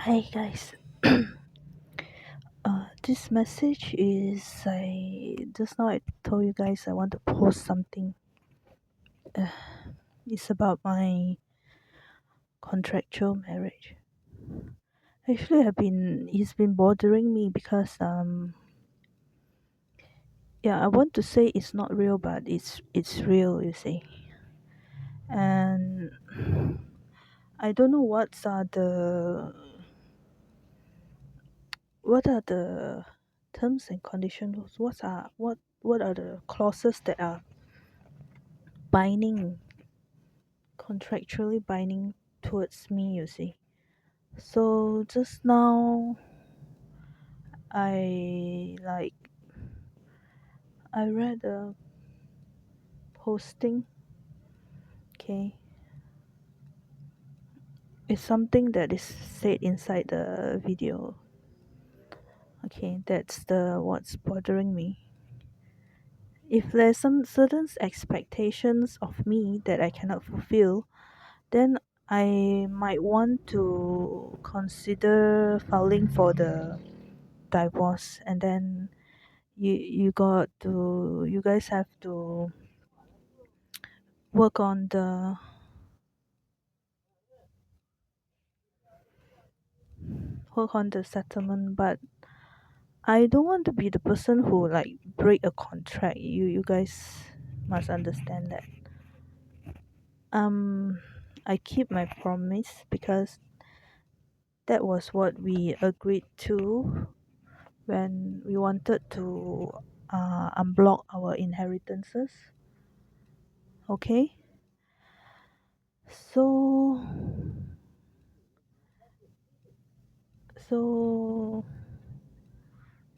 Hi guys. This message is I just now I told you guys I want to post something. It's about my contractual marriage. Actually, it's been bothering me because yeah, I want to say it's not real, but it's real. You see, and I don't know what are the terms and conditions. What are the clauses that are binding contractually binding towards me, you see. So just now I like I read a posting. Okay, it's something that is said inside the video. Okay, that's the what's bothering me. If there's some certain expectations of me that I cannot fulfill, then I might want to consider filing for the divorce, and then you guys have to work on the settlement. But I don't want to be the person who like break a contract. You guys must understand that. um I keep my promise because that was what we agreed to when we wanted to unblock our inheritances. Okay, so so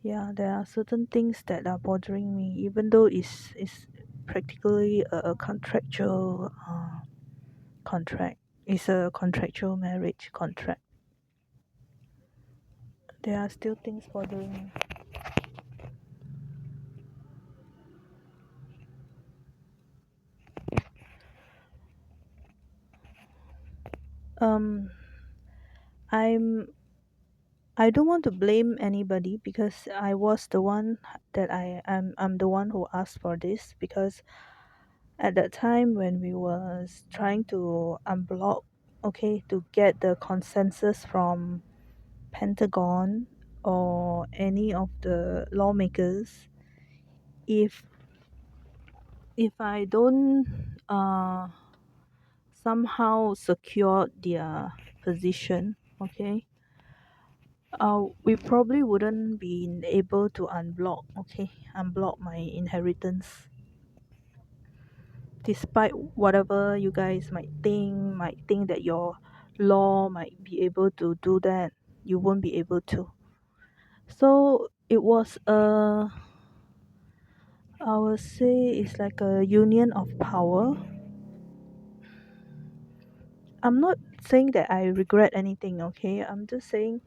yeah, there are certain things that are bothering me, even though it's practically a contractual contract. It's a contractual marriage contract. There are still things bothering me. Um, I'm I don't want to blame anybody because I was the one that I'm the one who asked for this, because at that time when we was trying to unblock, okay, to get the consensus from Pentagon or any of the lawmakers, if I don't somehow secure their position, okay, we probably wouldn't be able to unblock my inheritance. Despite whatever you guys might think that your law might be able to do that, you won't be able to. So it was I would say it's like a union of power. I'm not saying that I regret anything, okay? I'm just saying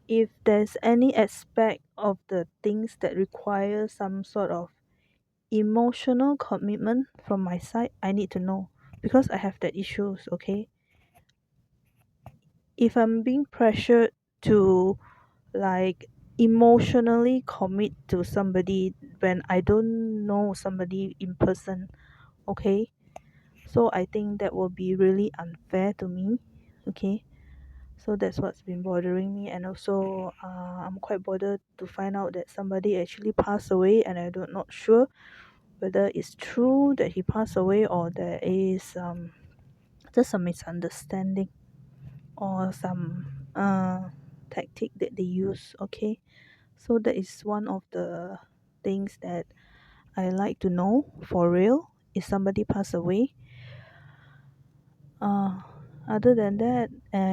if there's any aspect of the things that require some sort of emotional commitment from my side, I need to know, because I have that issues, okay? If I'm being pressured to like emotionally commit to somebody when I don't know somebody in person, okay? So I think that will be really unfair to me, okay? So that's what's been bothering me. And also I'm quite bothered to find out that somebody actually passed away, and I don't not sure whether it's true that he passed away or there is just a misunderstanding or some tactic that they use, okay? So that is one of the things that I like to know for real. If somebody passed away, uh other than that,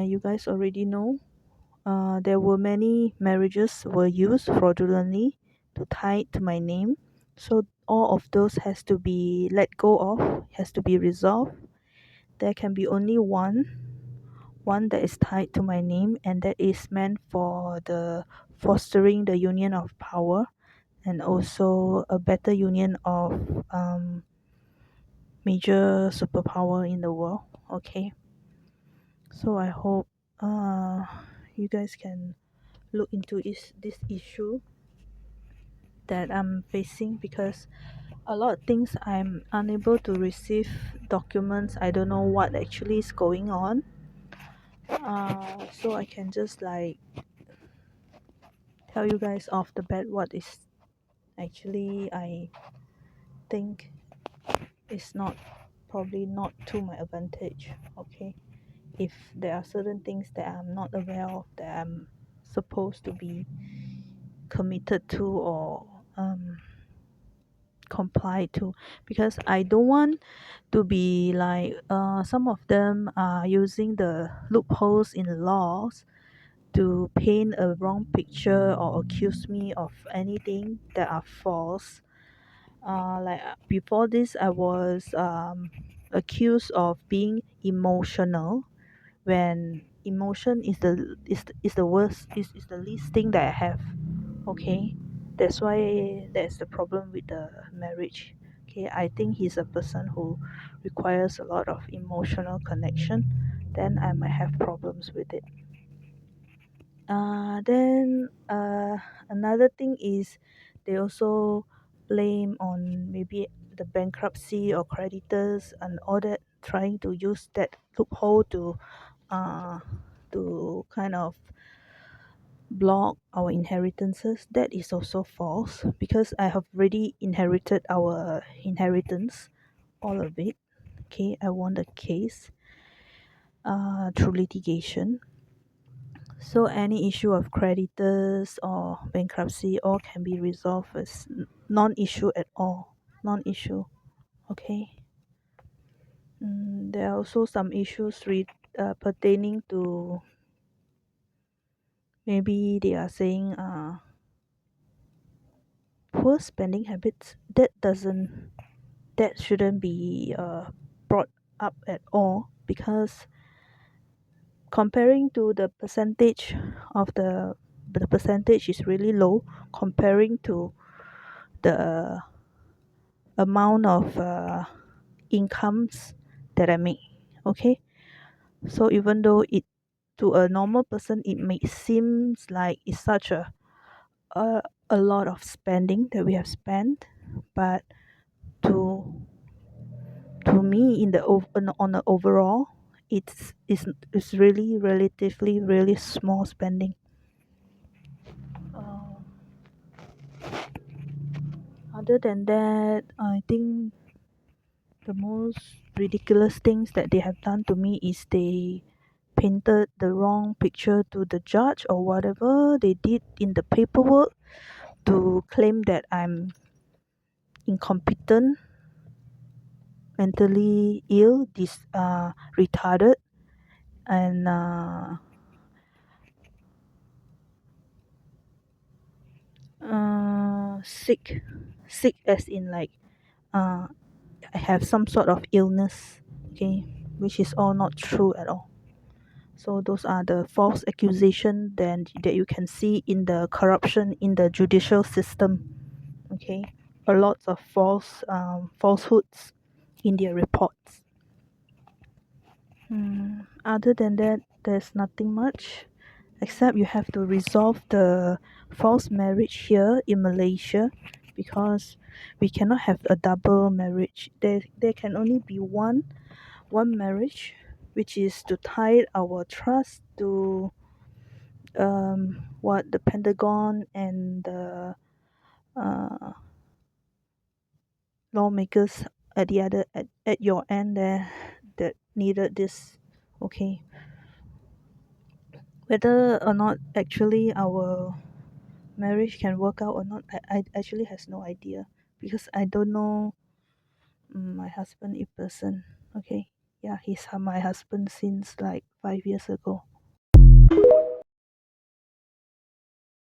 you guys already know, there were many marriages were used fraudulently to tie it to my name. So all of those has to be let go of, has to be resolved. There can be only one that is tied to my name, and that is meant for the fostering the union of power and also a better union of major superpower in the world. Okay, so I hope uh you guys can look into this issue that I'm facing, because a lot of things I'm unable to receive documents. I don't know what actually is going on. So I can just like tell you guys off the bat what is actually I think is not, probably not to my advantage. Okay, if there are certain things that I'm not aware of that I'm supposed to be committed to, or comply to, because I don't want to be like some of them are using the loopholes in laws to paint a wrong picture or accuse me of anything that are false. Before this, I was accused of being emotional, when emotion is the worst, is the least thing that I have. Okay, that's why there's the problem with the marriage. Okay, I think he's a person who requires a lot of emotional connection, then I might have problems with it. Then another thing is they also blame on maybe the bankruptcy or creditors and all that, trying to use that loophole uh to kind of block our inheritances. That is also false, because I have already inherited our inheritance, all of it. Okay, I won the case through litigation. So any issue of creditors or bankruptcy all can be resolved as non-issue at all. Non-issue. Okay. There are also some issues pertaining to, maybe they are saying poor spending habits. That shouldn't be brought up at all, because comparing to the percentage is really low, comparing to the amount of incomes that I make. Okay, so even though it, to a normal person, it may seems like it's such a, a lot of spending that we have spent, but to to me, in the on the overall, it's really relatively really small spending. uh, Other than that, I think the most ridiculous things that they have done to me is they painted the wrong picture to the judge, or whatever they did in the paperwork, to claim that I'm incompetent, mentally ill, retarded, and sick. Sick as in like uh, I have some sort of illness. Okay, which is all not true at all. So those are the false accusation then that you can see in the corruption in the judicial system. Okay, a lot of falsehoods in their reports. Other than that, there's nothing much, except you have to resolve the false marriage here in Malaysia, because we cannot have a double marriage. There can only be one marriage, which is to tie our trust to what the Pentagon and the uh, lawmakers at the other at your end there, that needed this. Okay, whether or not actually our marriage can work out or not, I actually has no idea, because I don't know my husband in person. Okay, yeah, he's my husband since like 5 years ago.